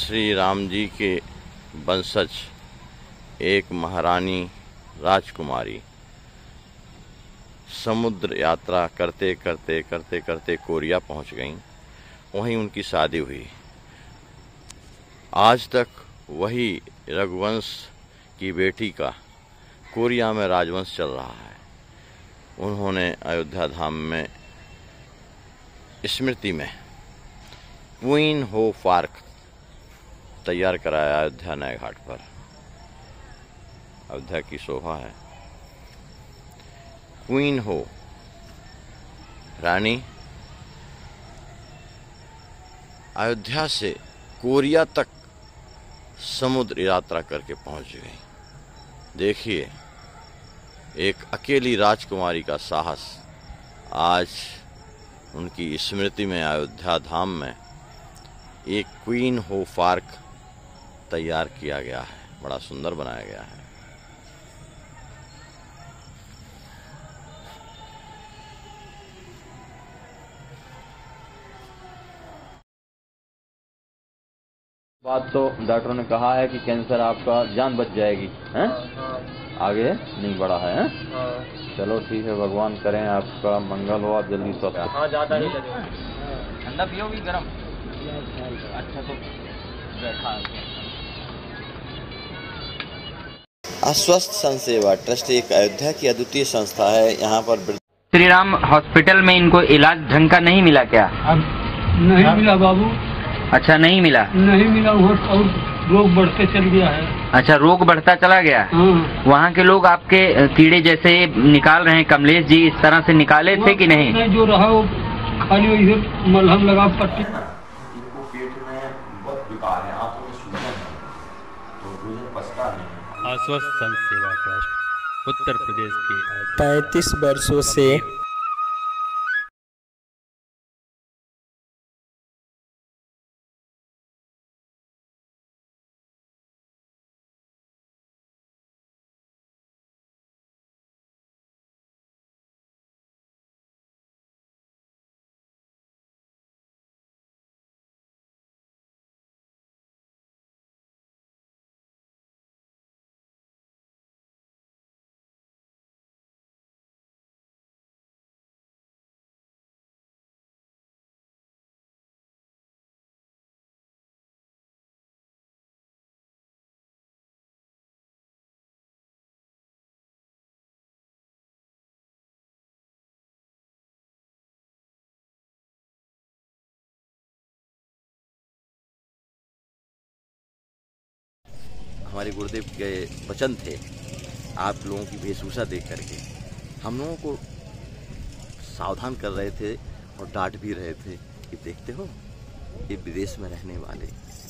श्री राम जी के वंशज एक महारानी राजकुमारी समुद्र यात्रा करते करते करते करते कोरिया पहुंच गईं। वहीं उनकी शादी हुई। आज तक वही रघुवंश की बेटी का कोरिया में राजवंश चल रहा है। उन्होंने अयोध्या धाम में स्मृति में क्वीन हो पार्क तैयार कराया अयोध्या नए घाट पर। अयोध्या की शोभा है। क्वीन हो रानी अयोध्या से कोरिया तक समुद्र यात्रा करके पहुंच गई। देखिए, एक अकेली राजकुमारी का साहस आज उनकी स्मृति में अयोध्या धाम में एक क्वीन हो पार्क तैयार किया गया है। बड़ा सुंदर बनाया गया है। बात तो डॉक्टरों ने कहा है कि कैंसर आपका जान बच जाएगी, हैं? आगे नहीं बढ़ा है, हैं? चलो ठीक है, भगवान करें आपका मंगल हो, आप जल्दी स्वस्थ हो। हाँ, ज्यादा नहीं लगे। ठंडा पियोगी गरम? अच्छा, तो बैठा आश्वस्त संसेवा ट्रस्ट एक अयोध्या की अद्वितीय संस्था है। यहाँ पर श्री राम हॉस्पिटल में इनको इलाज ढंग का नहीं मिला क्या? अब नहीं मिला बाबू। अच्छा, नहीं मिला वहाँ और रोग बढ़ते चल गया है। अच्छा, रोग बढ़ता चला गया। वहाँ के लोग आपके कीड़े जैसे निकाल रहे हैं, कमलेश जी इस तरह से निकाले थे कि नहीं? जो रहा वो खाली वही मलहम लगा पट्टी। इनको पेट में बहुत विकार है, आंतों में सूजन है, तो भोजन पचता नहीं। आश्वस्त संत सेवा ट्रस्ट उत्तर प्रदेश के 35 वर्षों से हमारे गुरुदेव के वचन थे, आप लोगों की वेशभूषा देख करके हम लोगों को सावधान कर रहे थे और डांट भी रहे थे कि देखते हो, ये विदेश में रहने वाले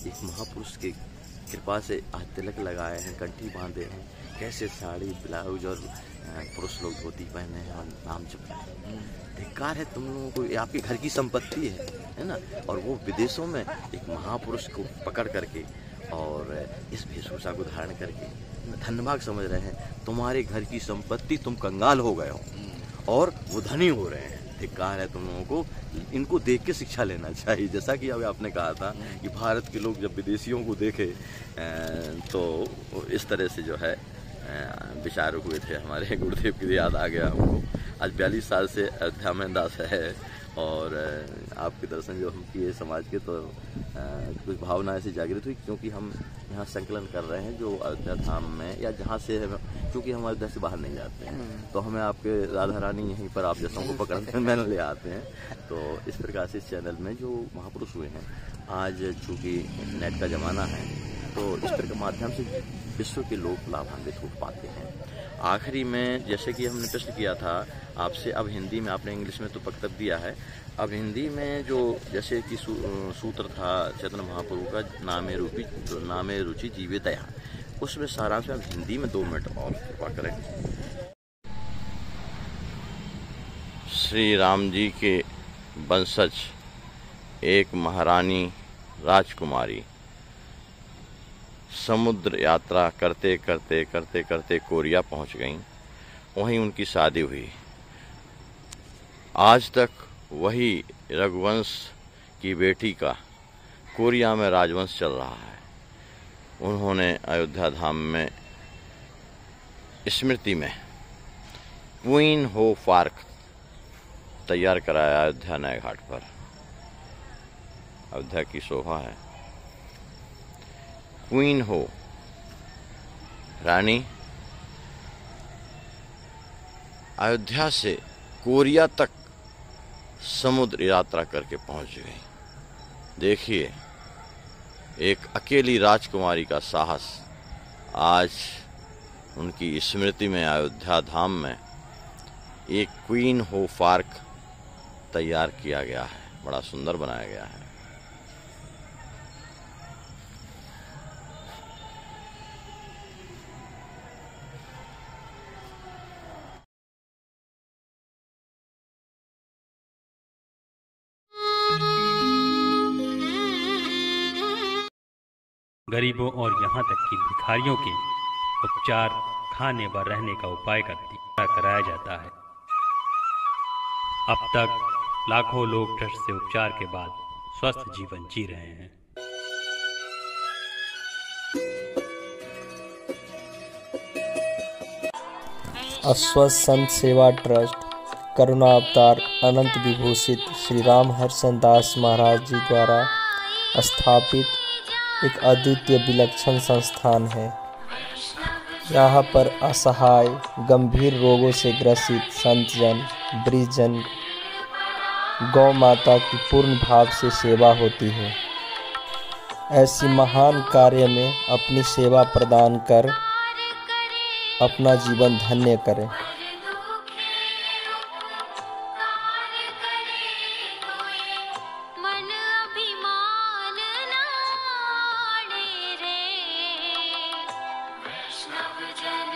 एक महापुरुष की कृपा से आज तिलक लगाए हैं, कंठी बांधे हैं, कैसे साड़ी ब्लाउज और पुरुष लोग धोती पहने हैं और नाम जप रहे हैं। धिक्कार है तुम लोगों को, ये आपके घर की संपत्ति है ना। और वो विदेशों में एक महापुरुष को पकड़ करके और इस वेशभूषा को धारण करके धन्यभाग समझ रहे हैं। तुम्हारे घर की संपत्ति, तुम कंगाल हो गए हो और वो धनी हो रहे हैं। धिक्कार है तुम लोगों को, इनको देख के शिक्षा लेना चाहिए। जैसा कि अभी आपने कहा था कि भारत के लोग जब विदेशियों को देखे तो इस तरह से जो है विचार हुए थे। हमारे गुरुदेव की याद आ गया हमको। आज 42 साल से अयोध्या में दास है और आपके दर्शन जो हम किए समाज के, तो कुछ भावना ऐसी जागृत हुई, क्योंकि हम यहाँ संकलन कर रहे हैं जो अयोध्या धाम में या जहाँ से है, क्योंकि हम अयोध्या से बाहर नहीं जाते हैं, तो हमें आपके राधा रानी यहीं पर आप जैसों को पकड़ते मैंने ले आते हैं। तो इस प्रकार से इस चैनल में जो महापुरुष हुए हैं, आज चूँकि नेट का ज़माना है, तो इस तरह के माध्यम से विश्व के लोग लाभान्वित हो पाते हैं। आखिरी में जैसे कि हमने प्रश्न किया था आपसे, अब हिंदी में, आपने इंग्लिश में तो वक्तव्य दिया है, अब हिंदी में जो जैसे कि सूत्र था चैतन्य महाप्रभु का, नामे रुचि जीवितया, उसमें सारांश में हिंदी में 2 मिनट और कृपा करें। श्री राम जी के वंशज एक महारानी राजकुमारी समुद्र यात्रा करते करते करते करते कोरिया पहुंच गईं। वहीं उनकी शादी हुई। आज तक वही रघुवंश की बेटी का कोरिया में राजवंश चल रहा है, उन्होंने अयोध्या धाम में स्मृति में क्वीन हो पार्क तैयार कराया अयोध्या नए घाट पर। अयोध्या की शोभा है। क्वीन हो रानी अयोध्या से कोरिया तक समुद्र यात्रा करके पहुंच गई। देखिए, एक अकेली राजकुमारी का साहस आज उनकी स्मृति में अयोध्या धाम में एक क्वीन हो पार्क तैयार किया गया है, बड़ा सुंदर बनाया गया है। गरीबों और यहाँ तक कि भिखारियों के उपचार, खाने व रहने का उपाय कराया जाता है। अब तक लाखों लोग ट्रस्ट से उपचार के बाद स्वस्थ जीवन जी रहे हैं। अस्वस्थ संत सेवा ट्रस्ट करुणा अवतार अनंत विभूषित श्री राम हर्षण दास महाराज जी द्वारा स्थापित एक अद्वितीय विलक्षण संस्थान है। यहाँ पर असहाय गंभीर रोगों से ग्रसित संतजन, वृद्धजन, गौ माता की पूर्ण भाव से सेवा होती है। ऐसी महान कार्य में अपनी सेवा प्रदान कर अपना जीवन धन्य करें। वैष्णव जन